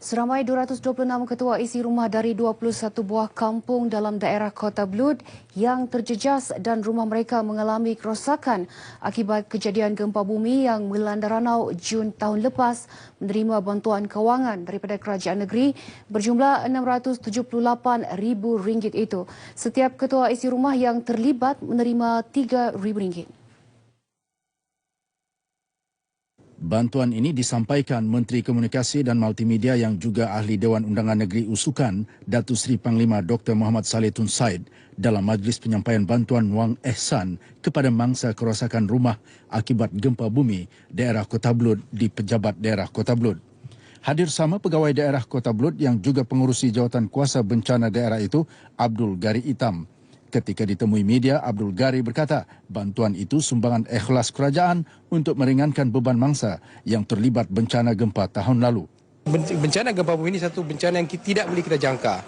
Seramai 226 ketua isi rumah dari 21 buah kampung dalam daerah Kota Belud yang terjejas dan rumah mereka mengalami kerosakan akibat kejadian gempa bumi yang melanda Ranau Jun tahun lepas menerima bantuan kewangan daripada kerajaan negeri berjumlah RM678,000 itu. Setiap ketua isi rumah yang terlibat menerima RM3,000. Bantuan ini disampaikan Menteri Komunikasi dan Multimedia yang juga Ahli Dewan Undangan Negeri Usukan, Datuk Seri Panglima Dr. Muhammad Saleh Tun Said dalam majlis penyampaian bantuan wang ihsan kepada mangsa kerosakan rumah akibat gempa bumi daerah Kota Belud di Pejabat Daerah Kota Belud. Hadir sama pegawai daerah Kota Belud yang juga pengurusi jawatan kuasa bencana daerah itu, Abdul Gari Itam. Ketika ditemui media, Abdul Gari berkata bantuan itu sumbangan ikhlas kerajaan untuk meringankan beban mangsa yang terlibat bencana gempa tahun lalu. Bencana gempa bumi ini satu bencana yang tidak boleh kita jangka.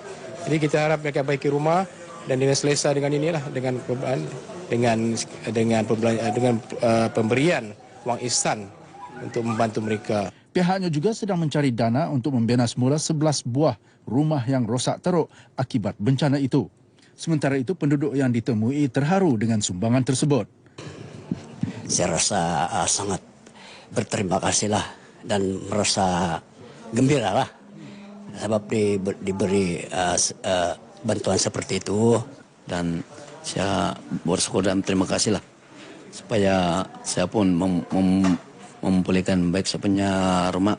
Jadi kita harap mereka baiki rumah dan dengan selesa dengan inilah dengan pemberian wang ihsan untuk membantu mereka. Pihaknya juga sedang mencari dana untuk membina semula 11 buah rumah yang rosak teruk akibat bencana itu. Sementara itu, penduduk yang ditemui terharu dengan sumbangan tersebut. Saya rasa sangat berterima kasihlah dan merasa gembiralah sebab diberi bantuan seperti itu, dan saya bersyukur dan terima kasihlah supaya saya pun memulihkan baik saya punya rumah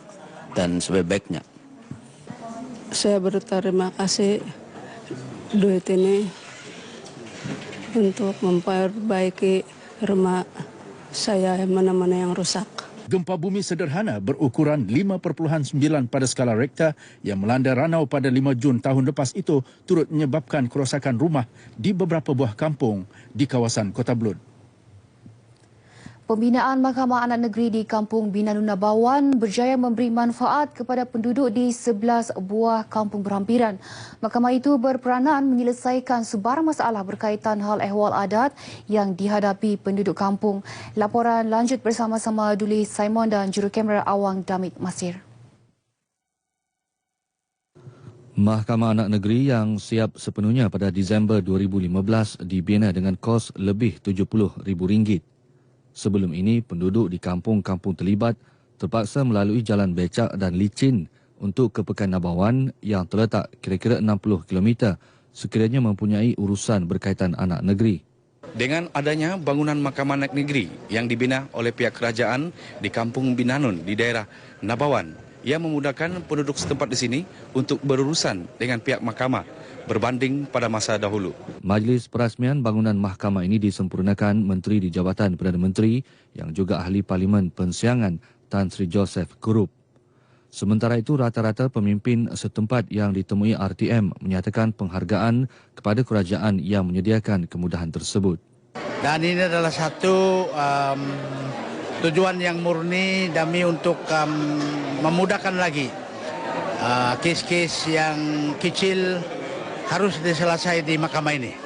dan sebaik-baiknya. Saya berterima kasih duit ini untuk memperbaiki rumah saya yang mana-mana yang rusak. Gempa bumi sederhana berukuran 5.9 pada skala Richter yang melanda Ranau pada 5 Jun tahun lepas itu turut menyebabkan kerosakan rumah di beberapa buah kampung di kawasan Kota Belud. Pembinaan Mahkamah Anak Negeri di Kampung Binanu Nabawan berjaya memberi manfaat kepada penduduk di 11 buah kampung berhampiran. Mahkamah itu berperanan menyelesaikan sebarang masalah berkaitan hal ehwal adat yang dihadapi penduduk kampung. Laporan lanjut bersama-sama Duli Simon dan jurukamera Awang Damit Masir. Mahkamah Anak Negeri yang siap sepenuhnya pada Disember 2015 dibina dengan kos lebih RM70,000. Sebelum ini, penduduk di kampung-kampung terlibat terpaksa melalui jalan becak dan licin untuk ke Pekan Nabawan yang terletak kira-kira 60 km sekiranya mempunyai urusan berkaitan anak negeri. Dengan adanya bangunan Mahkamah Anak Negeri yang dibina oleh pihak kerajaan di Kampung Binanun di daerah Nabawan, ia memudahkan penduduk setempat di sini untuk berurusan dengan pihak mahkamah berbanding pada masa dahulu. Majlis perasmian bangunan mahkamah ini disempurnakan Menteri di Jabatan Perdana Menteri yang juga Ahli Parlimen Pensiangan Tan Sri Joseph Kurup. Sementara itu, rata-rata pemimpin setempat yang ditemui RTM menyatakan penghargaan kepada kerajaan yang menyediakan kemudahan tersebut. Dan ini adalah satu tujuan yang murni kami untuk memudahkan lagi kes-kes yang kecil harus diselesaikan di mahkamah ini.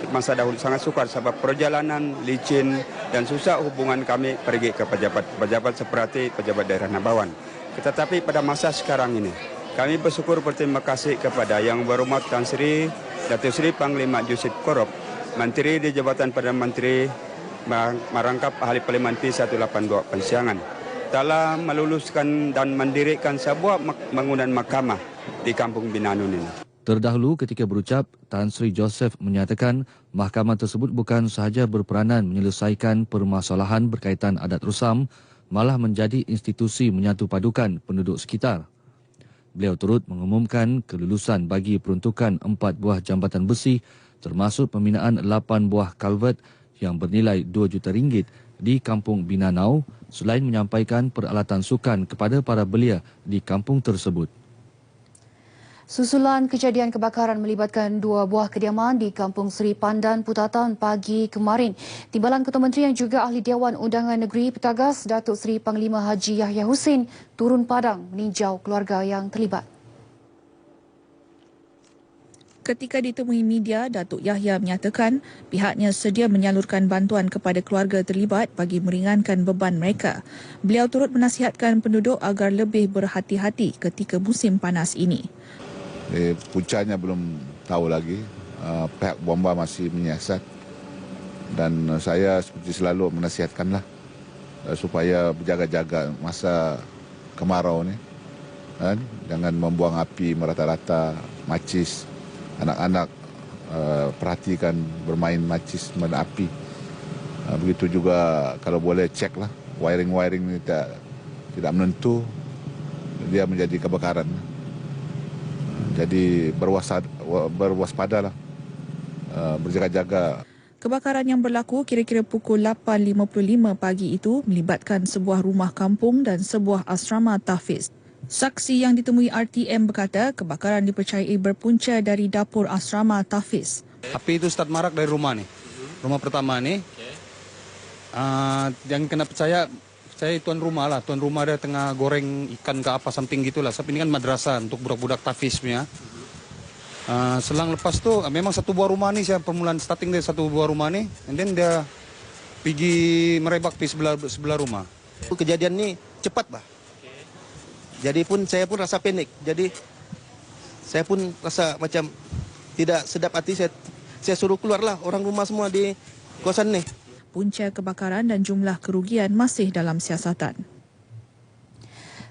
Masa dahulu sangat sukar sebab perjalanan licin dan susah hubungan kami pergi ke pejabat seperti pejabat daerah Nabawan. Tetapi pada masa sekarang ini, kami bersyukur berterima kasih kepada Yang Berhormat Tan Sri Datuk Seri Panglima Yusuf Korop, Menteri di Jabatan Perdana Menteri merangkap Ahli Parlimen P182 Pensiangan, telah meluluskan dan mendirikan sebuah bangunan mahkamah di Kampung Binanun ini. Terdahulu ketika berucap, Tan Sri Joseph menyatakan mahkamah tersebut bukan sahaja berperanan menyelesaikan permasalahan berkaitan adat rusam, malah menjadi institusi menyatu padukan penduduk sekitar. Beliau turut mengumumkan kelulusan bagi peruntukan 4 buah jambatan besi termasuk pembinaan 8 buah kalvert yang bernilai RM2 juta di Kampung Binanau selain menyampaikan peralatan sukan kepada para belia di kampung tersebut. Susulan kejadian kebakaran melibatkan 2 buah kediaman di Kampung Seri Pandan, Putatan pagi kemarin. Timbalan Ketua Menteri yang juga Ahli Dewan Undangan Negeri Petagas, Datuk Seri Panglima Haji Yahya Hussein turun padang meninjau keluarga yang terlibat. Ketika ditemui media, Datuk Yahya menyatakan pihaknya sedia menyalurkan bantuan kepada keluarga terlibat bagi meringankan beban mereka. Beliau turut menasihatkan penduduk agar lebih berhati-hati ketika musim panas ini. Puncaknya belum tahu lagi, pihak bomba masih menyiasat dan saya seperti selalu menasihatkanlah supaya berjaga-jaga masa kemarau ni. Jangan membuang api merata-rata, macis. Anak-anak perhatikan bermain macis dengan api. Begitu juga kalau boleh ceklah wiring-wiring ni tidak menentu, dia menjadi kebakaran. Jadi berwaspadalah, berjaga-jaga. Kebakaran yang berlaku kira-kira pukul 8.55 pagi itu melibatkan sebuah rumah kampung dan sebuah asrama tahfiz. Saksi yang ditemui RTM berkata kebakaran dipercayai berpunca dari dapur asrama tahfiz. Api itu start marak dari rumah ni. Rumah pertama ni. Yang kena percaya tuan rumah lah. Tuan rumah dia tengah goreng ikan ke apa samping gitulah. Sebab ini kan madrasah untuk budak-budak tahfiz punya. Selang lepas tu memang satu buah rumah ni, saya permulaan starting dia satu buah rumah ni, and then dia pergi merebak di sebelah rumah. Kejadian ni cepat bah. Jadi saya pun rasa panik. Jadi saya pun rasa macam tidak sedap hati. Saya suruh keluarlah orang rumah semua di kawasan ni. Punca kebakaran dan jumlah kerugian masih dalam siasatan.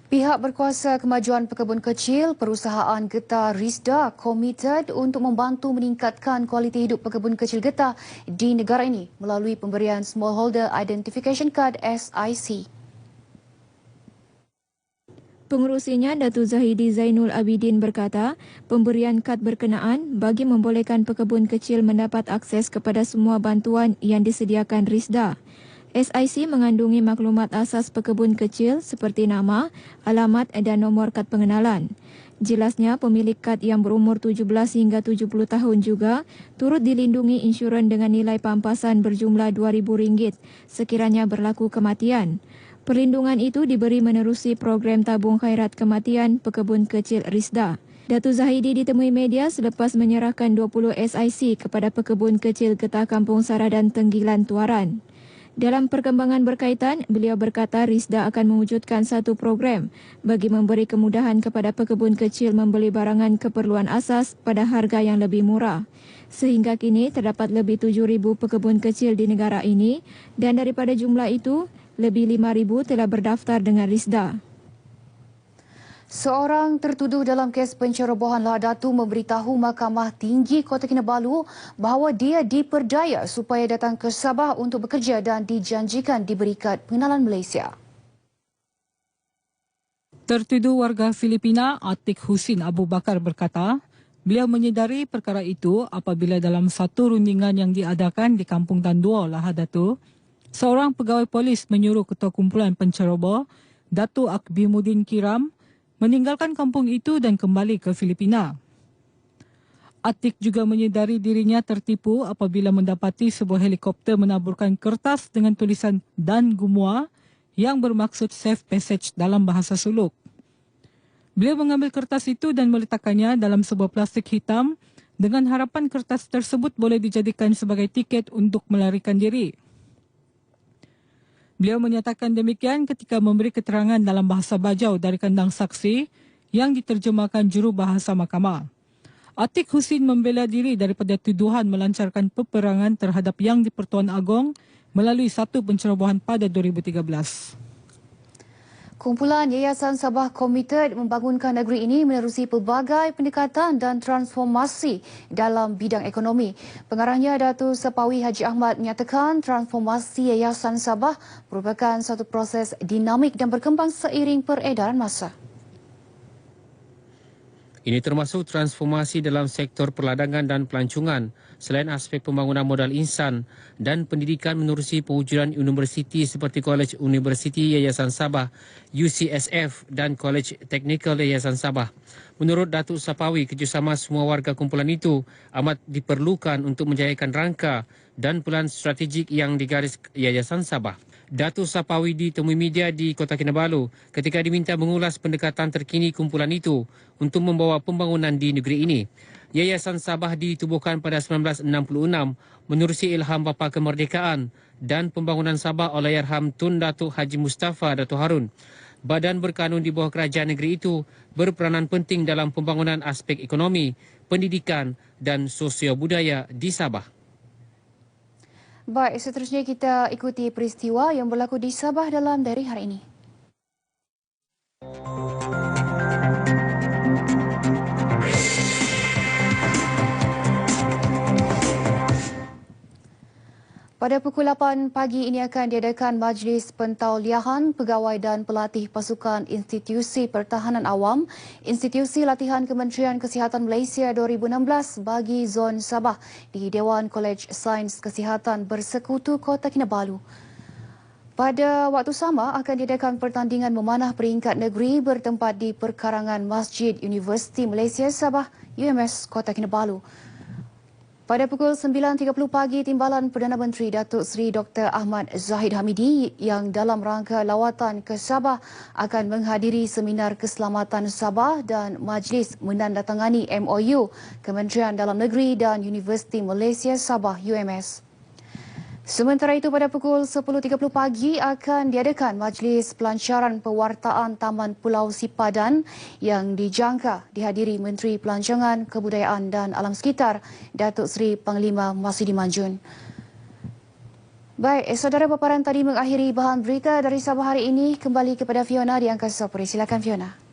Pihak berkuasa kemajuan pekebun kecil, perusahaan getah Risda komited untuk membantu meningkatkan kualiti hidup pekebun kecil getah di negara ini melalui pemberian Smallholder Identification Card SIC. Pengerusinya, Datuk Zahidi Zainul Abidin berkata, pemberian kad berkenaan bagi membolehkan pekebun kecil mendapat akses kepada semua bantuan yang disediakan Risda. SIC mengandungi maklumat asas pekebun kecil seperti nama, alamat dan nombor kad pengenalan. Jelasnya, pemilik kad yang berumur 17 hingga 70 tahun juga turut dilindungi insurans dengan nilai pampasan berjumlah RM2,000 sekiranya berlaku kematian. Perlindungan itu diberi menerusi program tabung khairat kematian pekebun kecil Risda. Datuk Zahidi ditemui media selepas menyerahkan 20 SIC kepada pekebun kecil getah Kampung Sara dan Tenggilan Tuaran. Dalam perkembangan berkaitan, beliau berkata Risda akan mewujudkan satu program bagi memberi kemudahan kepada pekebun kecil membeli barangan keperluan asas pada harga yang lebih murah. Sehingga kini terdapat lebih 7,000 pekebun kecil di negara ini dan daripada jumlah itu, lebih 5,000 telah berdaftar dengan Risda. Seorang tertuduh dalam kes pencerobohan Lah Datu memberitahu Mahkamah Tinggi Kota Kinabalu bahawa dia diperdaya supaya datang ke Sabah untuk bekerja dan dijanjikan diberi kad pengenalan Malaysia. Tertuduh warga Filipina Atik Husin Abu Bakar berkata, beliau menyedari perkara itu apabila dalam satu rundingan yang diadakan di Kampung Tan Dua, Lah Datu, seorang pegawai polis menyuruh Ketua Kumpulan Penceroboh, Datuk Akbimuddin Kiram, meninggalkan kampung itu dan kembali ke Filipina. Atik juga menyedari dirinya tertipu apabila mendapati sebuah helikopter menaburkan kertas dengan tulisan Dan Gumua yang bermaksud safe passage dalam bahasa suluk. Beliau mengambil kertas itu dan meletakkannya dalam sebuah plastik hitam dengan harapan kertas tersebut boleh dijadikan sebagai tiket untuk melarikan diri. Beliau menyatakan demikian ketika memberi keterangan dalam bahasa Bajau dari kandang saksi yang diterjemahkan jurubahasa mahkamah. Atik Husin membela diri daripada tuduhan melancarkan peperangan terhadap Yang di-Pertuan Agong melalui satu pencerobohan pada 2013. Kumpulan Yayasan Sabah komited membangunkan negeri ini menerusi pelbagai pendekatan dan transformasi dalam bidang ekonomi. Pengarahnya Datuk Sepawi Haji Ahmad menyatakan transformasi Yayasan Sabah merupakan satu proses dinamik dan berkembang seiring peredaran masa. Ini termasuk transformasi dalam sektor perladangan dan pelancongan selain aspek pembangunan modal insan dan pendidikan menerusi pewujudan universiti seperti Kolej Universiti Yayasan Sabah, UCSF dan Kolej Teknikal Yayasan Sabah. Menurut Datuk Sapawi, kerjasama semua warga kumpulan itu amat diperlukan untuk menjayakan rangka dan pelan strategik yang digaris Yayasan Sabah. Datuk Sapawi ditemui media di Kota Kinabalu ketika diminta mengulas pendekatan terkini kumpulan itu untuk membawa pembangunan di negeri ini. Yayasan Sabah ditubuhkan pada 1966 menerusi ilham Bapa Kemerdekaan dan Pembangunan Sabah Allahyarham Tun Datuk Haji Mustafa Datuk Harun. Badan berkanun di bawah kerajaan negeri itu berperanan penting dalam pembangunan aspek ekonomi, pendidikan dan sosio-budaya di Sabah. Baik, seterusnya kita ikuti peristiwa yang berlaku di Sabah dalam diary hari ini. Pada pukul 8 pagi ini akan diadakan Majlis Pentauliahan Pegawai dan Pelatih Pasukan Institusi Pertahanan Awam, Institusi Latihan Kementerian Kesihatan Malaysia 2016 bagi Zon Sabah di Dewan Kolej Sains Kesihatan Bersekutu Kota Kinabalu. Pada waktu sama akan diadakan pertandingan memanah peringkat negeri bertempat di perkarangan Masjid Universiti Malaysia Sabah UMS Kota Kinabalu. Pada pukul 9.30 pagi, Timbalan Perdana Menteri Datuk Seri Dr. Ahmad Zahid Hamidi yang dalam rangka lawatan ke Sabah akan menghadiri seminar keselamatan Sabah dan majlis menandatangani MOU Kementerian Dalam Negeri dan Universiti Malaysia Sabah UMS. Sementara itu pada pukul 10.30 pagi akan diadakan Majlis Pelancaran Pewartaan Taman Pulau Sipadan yang dijangka dihadiri Menteri Pelancongan, Kebudayaan dan Alam Sekitar Datuk Seri Panglima Masudi Manjun. Baik, saudara, paparan tadi mengakhiri bahan berita dari Sabah hari ini. Kembali kepada Fiona di Angkasa Puri. Silakan Fiona.